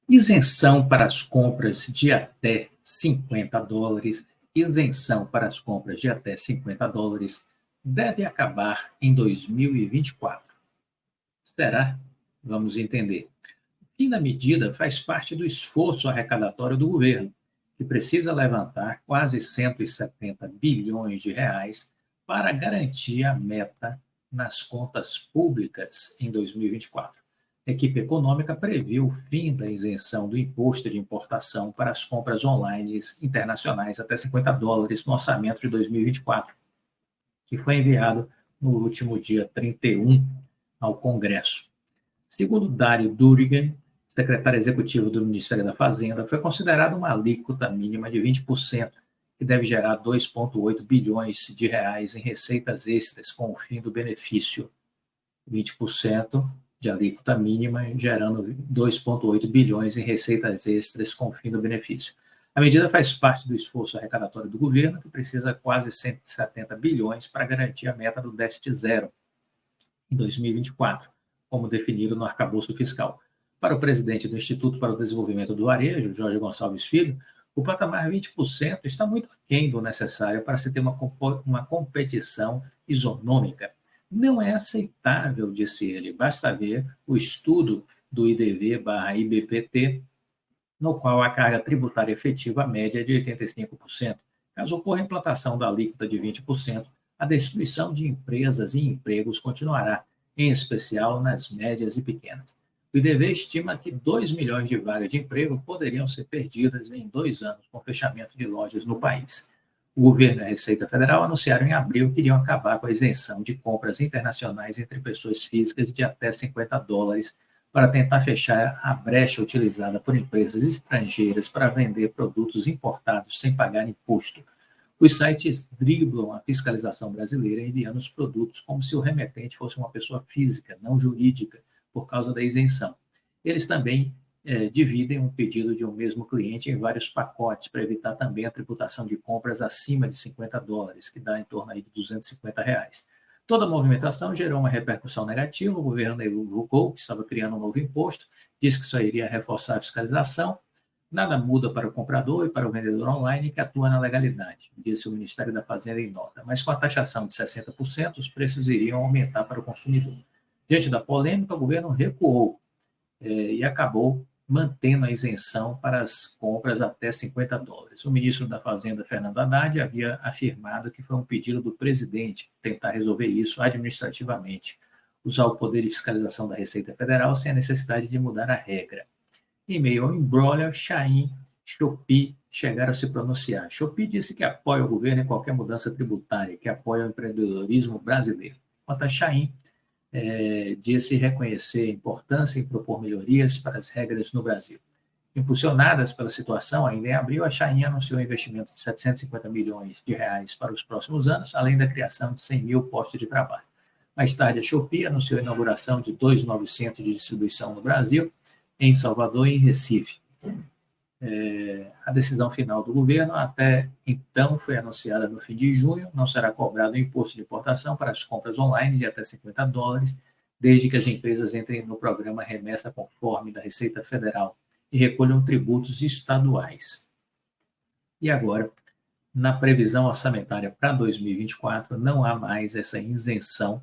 Isenção para as compras de até $50, isenção para as compras de até $50 deve acabar em 2024. Será? Vamos entender. O fim da medida faz parte do esforço arrecadatório do governo, que precisa levantar quase 170 bilhões de reais para garantir a meta nas contas públicas em 2024. A equipe econômica previu o fim da isenção do imposto de importação para as compras online internacionais até $50 no orçamento de 2024, que foi enviado no último dia 31 ao Congresso. Segundo Dário Durigan, secretário executivo do Ministério da Fazenda, foi considerada uma alíquota mínima de 20%, que deve gerar 2,8 bilhões de reais em receitas extras com o fim do benefício. 20% de alíquota mínima, gerando 2,8 bilhões em receitas extras com o fim do benefício. A medida faz parte do esforço arrecadatório do governo, que precisa quase 170 bilhões para garantir a meta do déficit zero em 2024, como definido no arcabouço fiscal. Para o presidente do Instituto para o Desenvolvimento do Varejo, Jorge Gonçalves Filho, o patamar 20% está muito aquém do necessário para se ter uma competição isonômica. Não é aceitável, disse ele, basta ver o estudo do IDV/IBPT, no qual a carga tributária efetiva média é de 85%. Caso ocorra a implantação da alíquota de 20%, a destruição de empresas e empregos continuará, em especial nas médias e pequenas. O IDV estima que 2 milhões de vagas de emprego poderiam ser perdidas em 2 anos com o fechamento de lojas no país. O governo e a Receita Federal anunciaram em abril que iriam acabar com a isenção de compras internacionais entre pessoas físicas de até $50 para tentar fechar a brecha utilizada por empresas estrangeiras para vender produtos importados sem pagar imposto. Os sites driblam a fiscalização brasileira enviando os produtos como se o remetente fosse uma pessoa física, não jurídica, por causa da isenção. Eles também dividem um pedido de um mesmo cliente em vários pacotes para evitar também a tributação de compras acima de $50, que dá em torno aí de R$250. Toda a movimentação gerou uma repercussão negativa. O governo divulgou que estava criando um novo imposto, disse que isso iria reforçar a fiscalização. Nada muda para o comprador e para o vendedor online que atua na legalidade, disse o Ministério da Fazenda em nota. Mas com a taxação de 60%, os preços iriam aumentar para o consumidor. Diante da polêmica, o governo recuou e acabou mantendo a isenção para as compras até $50. O ministro da Fazenda, Fernando Haddad, havia afirmado que foi um pedido do presidente tentar resolver isso administrativamente, usar o poder de fiscalização da Receita Federal sem a necessidade de mudar a regra. Em meio ao imbróglio, Chain, Shopee chegaram a se pronunciar. Shopee disse que apoia o governo em qualquer mudança tributária, que apoia o empreendedorismo brasileiro. Quanto a Chain, disse reconhecer a importância em propor melhorias para as regras no Brasil. Impulsionadas pela situação, ainda em abril, a Chain anunciou um investimento de 750 milhões de reais para os próximos anos, além da criação de 100 mil postos de trabalho. Mais tarde, a Shopee anunciou a inauguração de 2 novos centros de distribuição no Brasil, em Salvador e em Recife. A decisão final do governo, até então, foi anunciada no fim de junho. Não será cobrado o imposto de importação para as compras online de até $50, desde que as empresas entrem no programa Remessa Conforme da Receita Federal e recolham tributos estaduais. E agora, na previsão orçamentária para 2024, não há mais essa isenção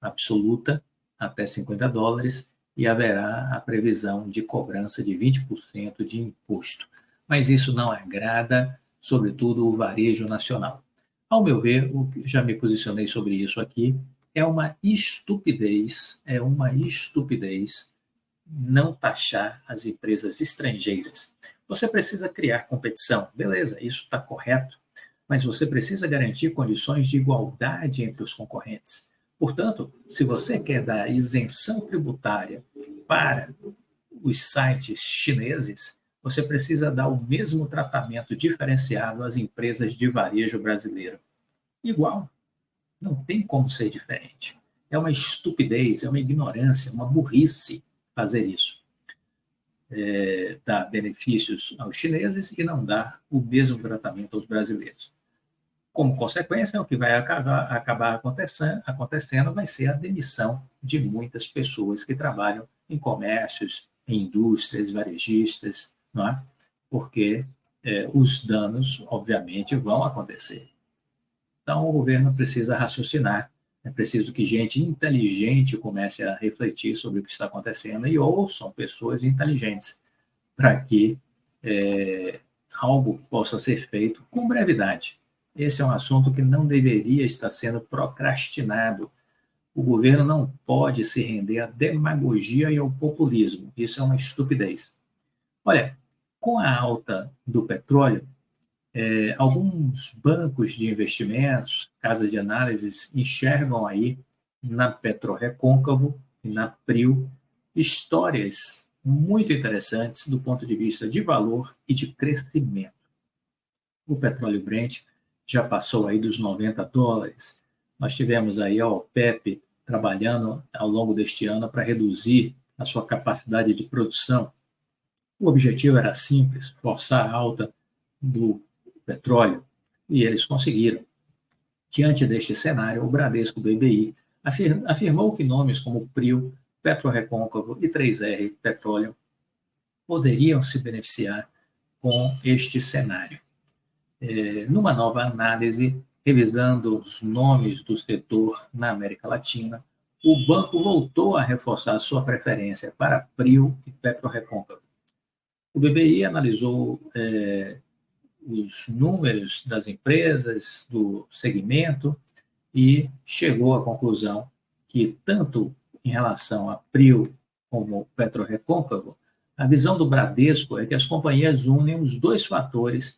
absoluta até $50 e haverá a previsão de cobrança de 20% de imposto. Mas isso não agrada, sobretudo, o varejo nacional. Ao meu ver, já me posicionei sobre isso aqui, é uma estupidez não taxar as empresas estrangeiras. Você precisa criar competição, beleza, isso está correto, mas você precisa garantir condições de igualdade entre os concorrentes. Portanto, se você quer dar isenção tributária para os sites chineses, você precisa dar o mesmo tratamento diferenciado às empresas de varejo brasileiro. Igual. Não tem como ser diferente. É uma estupidez, é uma ignorância, uma burrice fazer isso. Dar benefícios aos chineses e não dar o mesmo tratamento aos brasileiros. Como consequência, o que vai acabar acontecendo vai ser a demissão de muitas pessoas que trabalham em comércios, em indústrias, varejistas, não é? Porque os danos, obviamente, vão acontecer. Então, o governo precisa raciocinar, é preciso que gente inteligente comece a refletir sobre o que está acontecendo e ouçam pessoas inteligentes para que algo possa ser feito com brevidade. Esse é um assunto que não deveria estar sendo procrastinado. O governo não pode se render à demagogia e ao populismo. Isso é uma estupidez. Olha, com a alta do petróleo, alguns bancos de investimentos, casas de análises, enxergam aí na PetroRecôncavo e na PRIO histórias muito interessantes do ponto de vista de valor e de crescimento. O petróleo Brent já passou aí dos $90. Nós tivemos aí a OPEP trabalhando ao longo deste ano para reduzir a sua capacidade de produção. O objetivo era simples, forçar a alta do petróleo, e eles conseguiram. Diante deste cenário, o Bradesco BBI afirmou que nomes como PRIO, PetroRecôncavo e 3R Petroleum poderiam se beneficiar com este cenário. Numa nova análise, revisando os nomes do setor na América Latina, o banco voltou a reforçar sua preferência para PRIO e PetroRecôncavo. O BBI analisou os números das empresas, do segmento, e chegou à conclusão que, tanto em relação a PRIO como PetroRecôncavo, a visão do Bradesco é que as companhias unem os dois fatores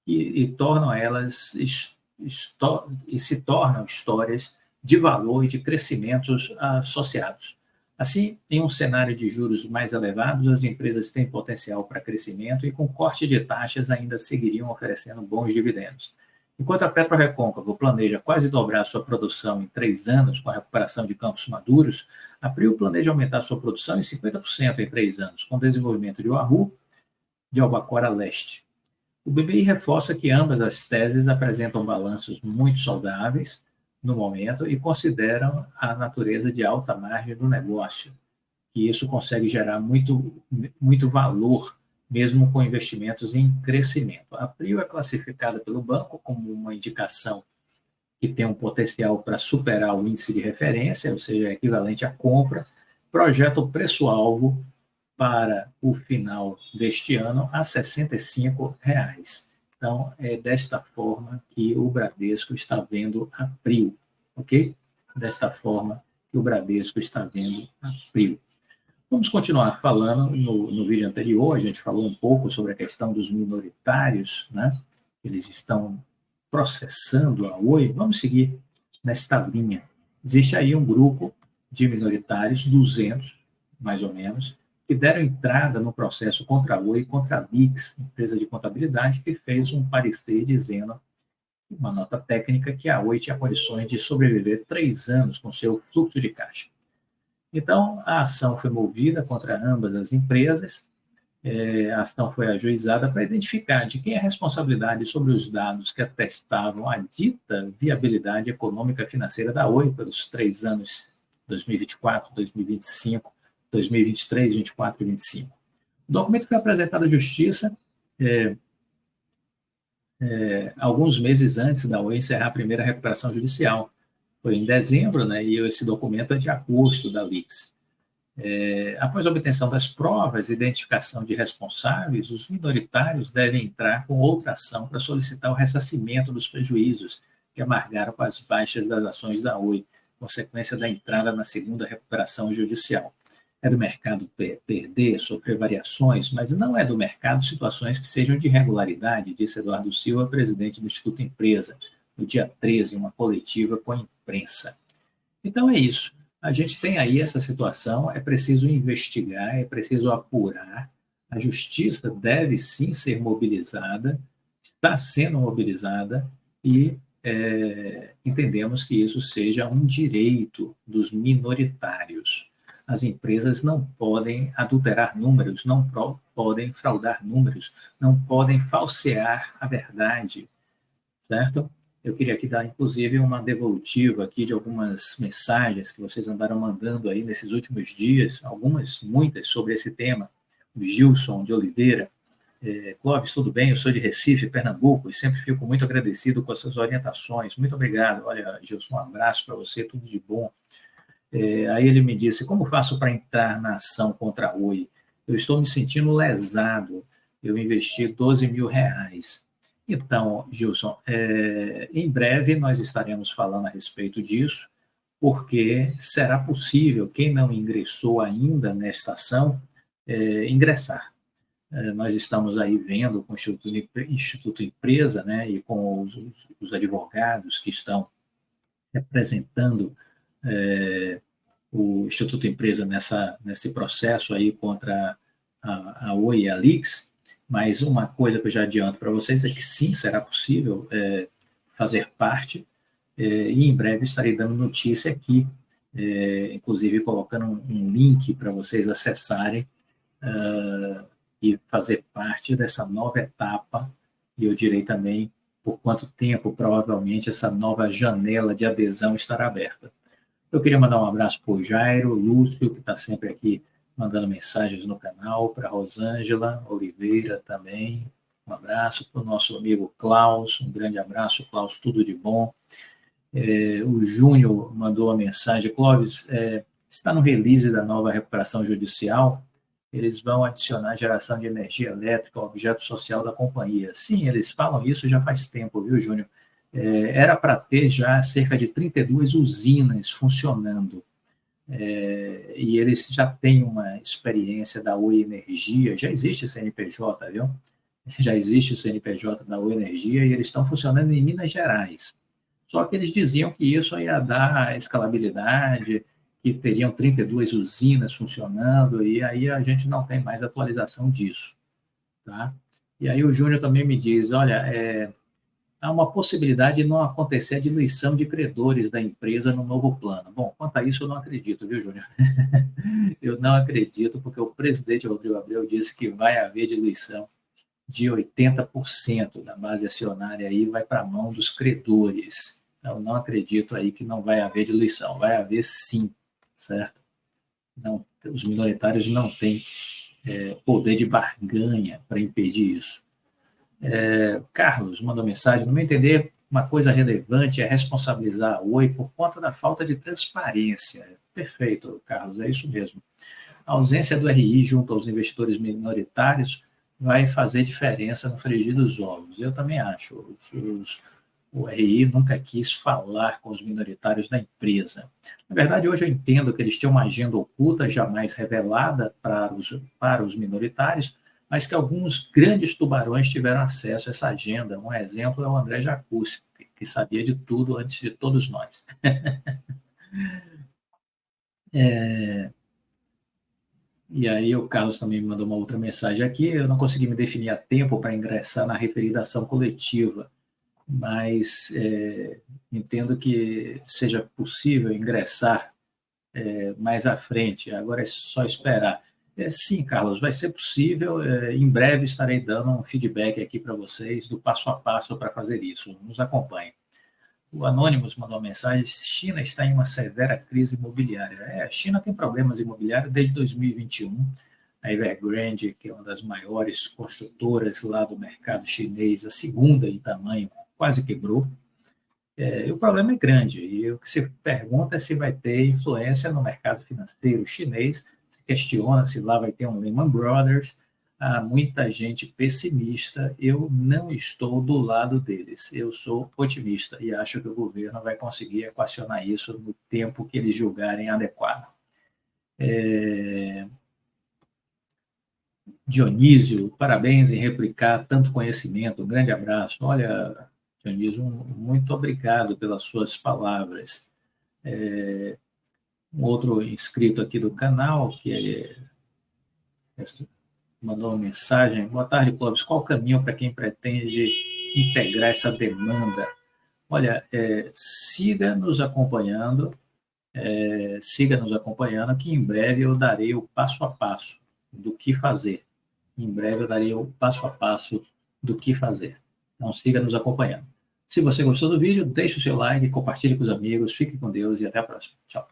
e tornam elas e se tornam histórias de valor e de crescimentos associados. Assim, em um cenário de juros mais elevados, as empresas têm potencial para crescimento e, com corte de taxas, ainda seguiriam oferecendo bons dividendos. Enquanto a PetroRecôncavo planeja quase dobrar sua produção em 3 anos com a recuperação de campos maduros, a PRIO planeja aumentar sua produção em 50% em 3 anos, com o desenvolvimento de Wahoo de Albacora Leste. O BBI reforça que ambas as teses apresentam balanços muito saudáveis no momento e consideram a natureza de alta margem do negócio, que isso consegue gerar muito valor, mesmo com investimentos em crescimento. A PRIO é classificada pelo banco como uma indicação que tem um potencial para superar o índice de referência, ou seja, equivalente à compra, projeta o preço-alvo para o final deste ano a R$ 65. Então, é desta forma que o Bradesco está vendo a PRIO, ok? Desta forma que o Bradesco está vendo a PRIO. Vamos continuar falando. No vídeo anterior, a gente falou um pouco sobre a questão dos minoritários, né? Eles estão processando a Oi. Vamos seguir nesta linha. Existe aí um grupo de minoritários, 200, mais ou menos, que deram entrada no processo contra a Oi e contra a Lix, empresa de contabilidade, que fez um parecer dizendo, uma nota técnica, que a Oi tinha condições de sobreviver 3 anos com seu fluxo de caixa. Então, a ação foi movida contra ambas as empresas, a ação foi ajuizada para identificar de quem é a responsabilidade sobre os dados que atestavam a dita viabilidade econômica e financeira da Oi pelos 3 anos 2024, 2025, 2023, 2024 e 2025. O documento foi apresentado à Justiça alguns meses antes da Oi encerrar a primeira recuperação judicial. Foi em dezembro, né, e esse documento é de agosto da Lix. Após a obtenção das provas e identificação de responsáveis, os minoritários devem entrar com outra ação para solicitar o ressarcimento dos prejuízos que amargaram com as baixas das ações da Oi, consequência da entrada na segunda recuperação judicial. É do mercado perder, sofrer variações, mas não é do mercado situações que sejam de irregularidade, disse Eduardo Silva, presidente do Instituto Empresa, no dia 13, em uma coletiva com a imprensa. Então é isso. A gente tem aí essa situação, é preciso investigar, é preciso apurar. A justiça deve sim ser mobilizada, está sendo mobilizada e entendemos que isso seja um direito dos minoritários. As empresas não podem adulterar números, não podem fraudar números, não podem falsear a verdade, certo? Eu queria aqui dar, inclusive, uma devolutiva aqui de algumas mensagens que vocês andaram mandando aí nesses últimos dias, algumas, muitas, sobre esse tema. O Gilson de Oliveira. Clóvis, tudo bem? Eu sou de Recife, Pernambuco, e sempre fico muito agradecido com as suas orientações. Muito obrigado. Olha, Gilson, um abraço para você, tudo de bom. Aí ele me disse, como faço para entrar na ação contra a Oi? Eu estou me sentindo lesado. Eu investi R$ 12.000. Então, Gilson, em breve nós estaremos falando a respeito disso, porque será possível, quem não ingressou ainda nesta ação, ingressar. Nós estamos aí vendo com o Instituto Empresa, né, e com os advogados que estão representando o Instituto Empresa nesse processo aí contra a Oi e a Lix, mas uma coisa que eu já adianto para vocês é que sim, será possível fazer parte, e em breve estarei dando notícia aqui, inclusive colocando um link para vocês acessarem e fazer parte dessa nova etapa, e eu direi também por quanto tempo provavelmente essa nova janela de adesão estará aberta. Eu queria mandar um abraço para o Jairo, Lúcio, que está sempre aqui mandando mensagens no canal, para a Rosângela Oliveira também, um abraço para o nosso amigo Klaus, um grande abraço, Klaus, tudo de bom. O Júnior mandou uma mensagem, Clóvis, está no release da nova recuperação judicial, eles vão adicionar geração de energia elétrica ao objeto social da companhia. Sim, eles falam isso já faz tempo, viu, Júnior? Era para ter já cerca de 32 usinas funcionando, e eles já têm uma experiência da Oi Energia, já existe CNPJ, viu? Já existe o CNPJ da Oi Energia e eles estão funcionando em Minas Gerais. Só que eles diziam que isso ia dar escalabilidade, que teriam 32 usinas funcionando, e aí a gente não tem mais atualização disso. Tá? E aí o Júnior também me diz, olha, há uma possibilidade de não acontecer a diluição de credores da empresa no novo plano. Bom, quanto a isso eu não acredito, viu, Júnior? Eu não acredito, porque o presidente Rodrigo Abreu disse que vai haver diluição de 80% da base acionária aí vai para a mão dos credores. Então, não acredito aí que não vai haver diluição. Vai haver sim, certo? Não, os minoritários não têm poder de barganha para impedir isso. Carlos mandou mensagem, no meu entender, uma coisa relevante é responsabilizar a Oi por conta da falta de transparência. Perfeito, Carlos, é isso mesmo. A ausência do RI junto aos investidores minoritários vai fazer diferença no frigir dos ovos. Eu também acho. O RI nunca quis falar com os minoritários da empresa. Na verdade, hoje eu entendo que eles tinham uma agenda oculta, jamais revelada para os minoritários, mas que alguns grandes tubarões tiveram acesso a essa agenda. Um exemplo é o André Jacuzzi, que sabia de tudo antes de todos nós. E aí o Carlos também me mandou uma outra mensagem aqui, eu não consegui me definir a tempo para ingressar na referida ação coletiva, mas entendo que seja possível ingressar mais à frente, agora é só esperar. Sim, Carlos, vai ser possível, em breve estarei dando um feedback aqui para vocês do passo a passo para fazer isso, nos acompanhe. O Anonymous mandou uma mensagem, China está em uma severa crise imobiliária. A China tem problemas imobiliários desde 2021, a Evergrande, que é uma das maiores construtoras lá do mercado chinês, a segunda em tamanho, quase quebrou. E o problema é grande, e o que se pergunta é se vai ter influência no mercado financeiro chinês, se questiona se lá vai ter um Lehman Brothers. Há muita gente pessimista, eu não estou do lado deles, eu sou otimista e acho que o governo vai conseguir equacionar isso no tempo que eles julgarem adequado. Dionísio, parabéns em replicar tanto conhecimento, um grande abraço. Olha, Dionísio, muito obrigado pelas suas palavras. Um outro inscrito aqui do canal, que mandou uma mensagem. Boa tarde, Clóvis. Qual o caminho para quem pretende integrar essa demanda? Olha, siga nos acompanhando, que em breve eu darei o passo a passo do que fazer. Em breve eu darei o passo a passo do que fazer. Então, siga nos acompanhando. Se você gostou do vídeo, deixe o seu like, compartilhe com os amigos, fique com Deus e até a próxima. Tchau.